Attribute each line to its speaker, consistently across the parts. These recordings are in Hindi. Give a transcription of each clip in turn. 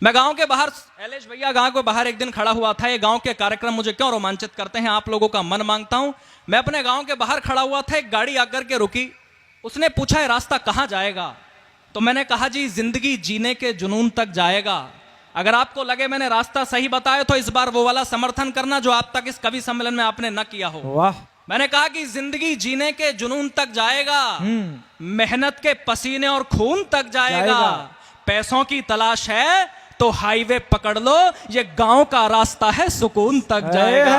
Speaker 1: मैं गांव के बाहर, एलेश भैया गांव के बाहर एक दिन खड़ा हुआ था। ये गांव के कार्यक्रम मुझे क्यों रोमांचित करते हैं, आप लोगों का मन मांगता हूं। मैं अपने गांव के बाहर खड़ा हुआ था, एक गाड़ी आकर के रुकी। उसने पूछा, ये रास्ता कहां जाएगा? तो मैंने कहा, जी जिंदगी जीने के जुनून तक जाएगा। अगर आपको लगे मैंने रास्ता सही बताया तो इस बार वो वाला समर्थन करना जो आप तक इस कवि सम्मेलन में आपने न किया हो।
Speaker 2: वाह।
Speaker 1: मैंने कहा कि जिंदगी जीने के जुनून तक जाएगा, मेहनत के पसीने और खून तक जाएगा। पैसों की तलाश है तो हाईवे पकड़ लो, ये गांव का रास्ता है सुकून तक जाएगा।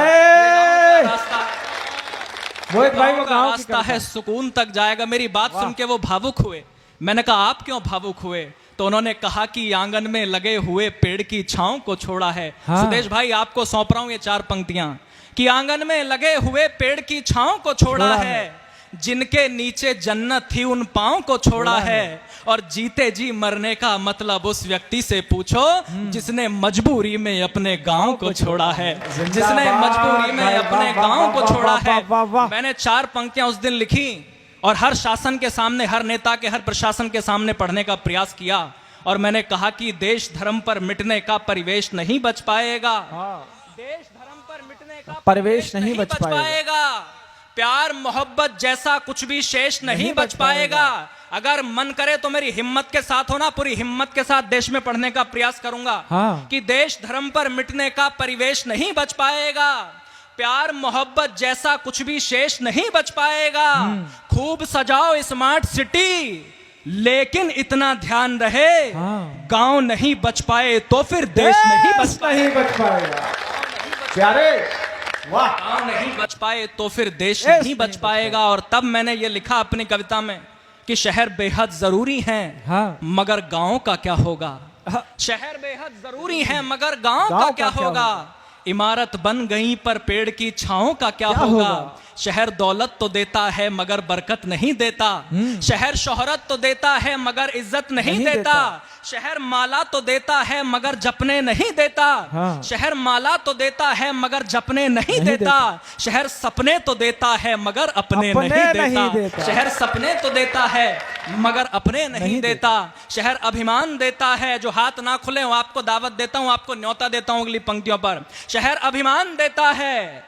Speaker 2: मोहित भाई वो
Speaker 1: गांव का रास्ता है सुकून तक जाएगा। मेरी बात सुन के वो भावुक हुए। मैंने कहा, आप क्यों भावुक हुए? तो उन्होंने कहा कि आंगन में लगे हुए पेड़ की छांव को छोड़ा है।
Speaker 2: हाँ।
Speaker 1: सुदेश भाई आपको सौंप रहा हूं ये 4 पंक्तियां कि आंगन में लगे हुए पेड़ की छांव को छोड़ा है, जिनके नीचे जन्नत थी उन पांव को छोड़ा है, और जीते जी मरने का मतलब उस व्यक्ति से पूछो जिसने मजबूरी में अपने गांव को छोड़ा है, जिसने मजबूरी में अपने गांव को छोड़ा है। मैंने 4 पंक्तियां उस दिन लिखी और हर शासन के सामने, हर नेता के, हर प्रशासन के सामने पढ़ने का प्रयास किया। और मैंने कहा कि देश धर्म पर मिटने का परिवेश नहीं बच पाएगा। देश धर्म पर मिटने का परिवेश नहीं बच पाएगा। प्यार मोहब्बत जैसा कुछ भी शेष नहीं बच पाएगा। अगर मन करे तो मेरी हिम्मत के साथ होना, पूरी हिम्मत के साथ देश में पढ़ने का प्रयास करूंगा। कि देश धर्म पर मिटने का परिवेश नहीं बच पाएगा। प्यार मोहब्बत जैसा कुछ भी शेष नहीं बच पाएगा। खूब सजाओ स्मार्ट सिटी, लेकिन इतना ध्यान रहे, गांव नहीं बच पाए तो फिर देश नहीं बच पाएगा।
Speaker 2: प्यारे वाह।
Speaker 1: गांव नहीं बच पाए तो फिर देश नहीं बच पाएगा। और तब मैंने ये लिखा अपनी कविता में कि शहर बेहद जरूरी हैं, मगर गांव का क्या होगा? शहर बेहद जरूरी हैं, मगर गांव का क्या होगा? इमारत बन गई पर पेड़ की छांव का क्या होगा? शहर दौलत तो देता है मगर बरकत नहीं देता। शहर शोहरत तो देता है मगर इज्जत नहीं देता। शहर माला तो देता है मगर जपने नहीं देता। शहर माला तो देता है मगर जपने नहीं देता। शहर सपने तो देता है मगर अपने नहीं देता। शहर सपने तो देता है मगर अपने नहीं देता। शहर अभिमान देता है, जो हाथ ना खुले वो आपको दावत देता हूं, आपको न्योता देता हूं अगली पंक्तियों पर। शहर अभिमान देता है,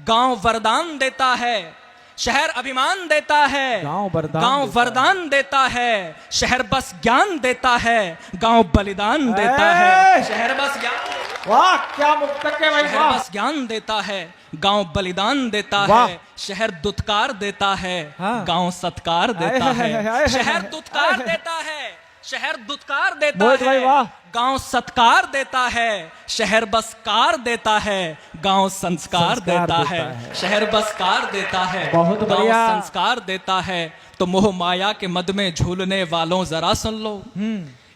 Speaker 1: गांव वरदान देता है। शहर अभिमान देता है, गांव वरदान देता है। शहर बस ज्ञान देता है, गांव बलिदान देता है। शहर बस ज्ञान,
Speaker 2: वाह क्या मुक्तक है भाई।
Speaker 1: शहर बस ज्ञान देता है, गांव बलिदान देता है। शहर दुत्कार देता है, गांव सत्कार देता है। शहर दुत्कार देता है, शहर दुत्कार देता है, गांव सत्कार देता है। शहर बस कार देता है, गांव संस्कार देता है। शहर बस कार देता है, गांव संस्कार देता है। तो मोह माया के मद में झूलने वालों जरा सुन लो,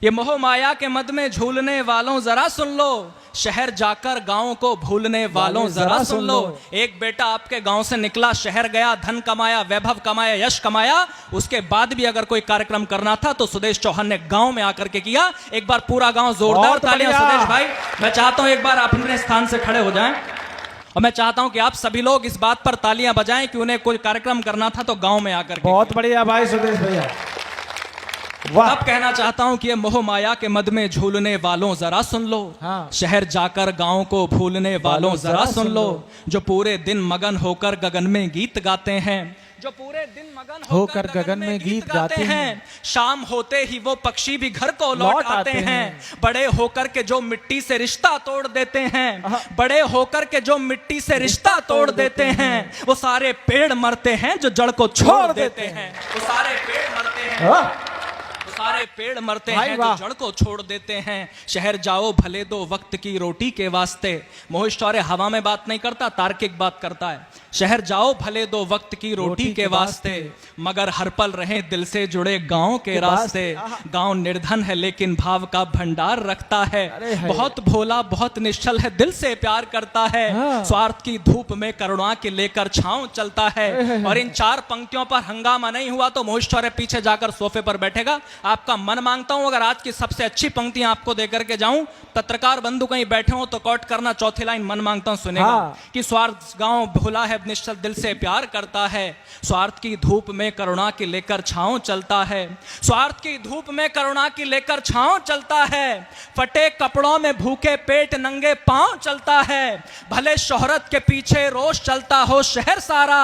Speaker 1: ये मोह माया के मद में झूलने वालों जरा सुन लो। शहर जाकर गांव को भूलने वालों जरा सुन लो। एक बेटा आपके गांव से निकला, शहर गया, धन कमाया, वैभव कमाया, यश कमाया। उसके बाद भी अगर कोई कार्यक्रम करना था तो सुदेश चौहान ने गांव में आकर के किया। एक बार पूरा गांव जोरदार तालियां सुदेश भाई। मैं चाहता हूं एक बार आप अपने स्थान से खड़े हो जाएं और मैं चाहता हूं कि आप सभी लोग इस बात पर तालियां बजाएं कि उन्हें कोई कार्यक्रम करना था तो गांव में आकर के।
Speaker 2: बहुत बढ़िया भाई सुदेश भैया।
Speaker 1: अब कहना चाहता हूं कि ये मोह माया के मद में झूलने वालों जरा सुन लो। शहर जाकर गांव को भूलने वालों जरा सुन लो। जो पूरे दिन मगन होकर गगन में गीत गाते हैं, जो पूरे दिन मगन होकर गगन में गीत गाते हैं। शाम होते ही वो पक्षी भी घर को लौट आते हैं। बड़े होकर के जो मिट्टी से रिश्ता तोड़ देते हैं, बड़े होकर के जो मिट्टी से रिश्ता तोड़ देते हैं, वो सारे पेड़ मरते हैं जो जड़ को छोड़ देते हैं। वो सारे पेड़ मरते हैं, सारे पेड़ मरते हैं जो जड़ को छोड़ देते हैं। शहर जाओ भले दो वक्त की रोटी के वास्ते। मोहित शौर्य हवा में बात नहीं करता, तार्किक बात करता है। शहर जाओ भले दो वक्त की रोटी के वास्ते, मगर हर पल रहे दिल से जुड़े गांव के रास्ते। गांव निर्धन है लेकिन भाव का भंडार रखता है। बहुत भोला बहुत निश्चल है, दिल से प्यार करता है। स्वार्थ की धूप में करुणा के लेकर छांव चलता है। और इन 4 पंक्तियों पर हंगामा नहीं हुआ तो मोहित शौर्य पीछे जाकर सोफे पर बैठेगा। आपका मन मांगता हूं अगर आज की सबसे अच्छी पंक्तियां आपको देकर के जाऊं, पत्रकार बंधु कहीं बैठे हो तो कॉट करना, चौथी लाइन मन मांगता हूं सुनेगा।
Speaker 2: हाँ।
Speaker 1: कि स्वार्थ गांव भूला है निश्चल दिल से प्यार करता है, स्वार्थ की धूप में करुणा की लेकर छांव चलता है, स्वार्थ की धूप में करुणा की लेकर छांव चलता है, फटे कपड़ों में भूखे पेट नंगे पांव चलता है, भले शोहरत के पीछे रोष चलता हो शहर सारा,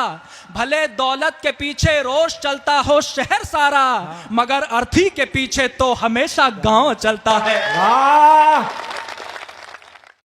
Speaker 1: भले दौलत के पीछे रोष चलता हो शहर सारा, मगर अर्थी के पीछे तो हमेशा गांव चलता है।
Speaker 2: वाह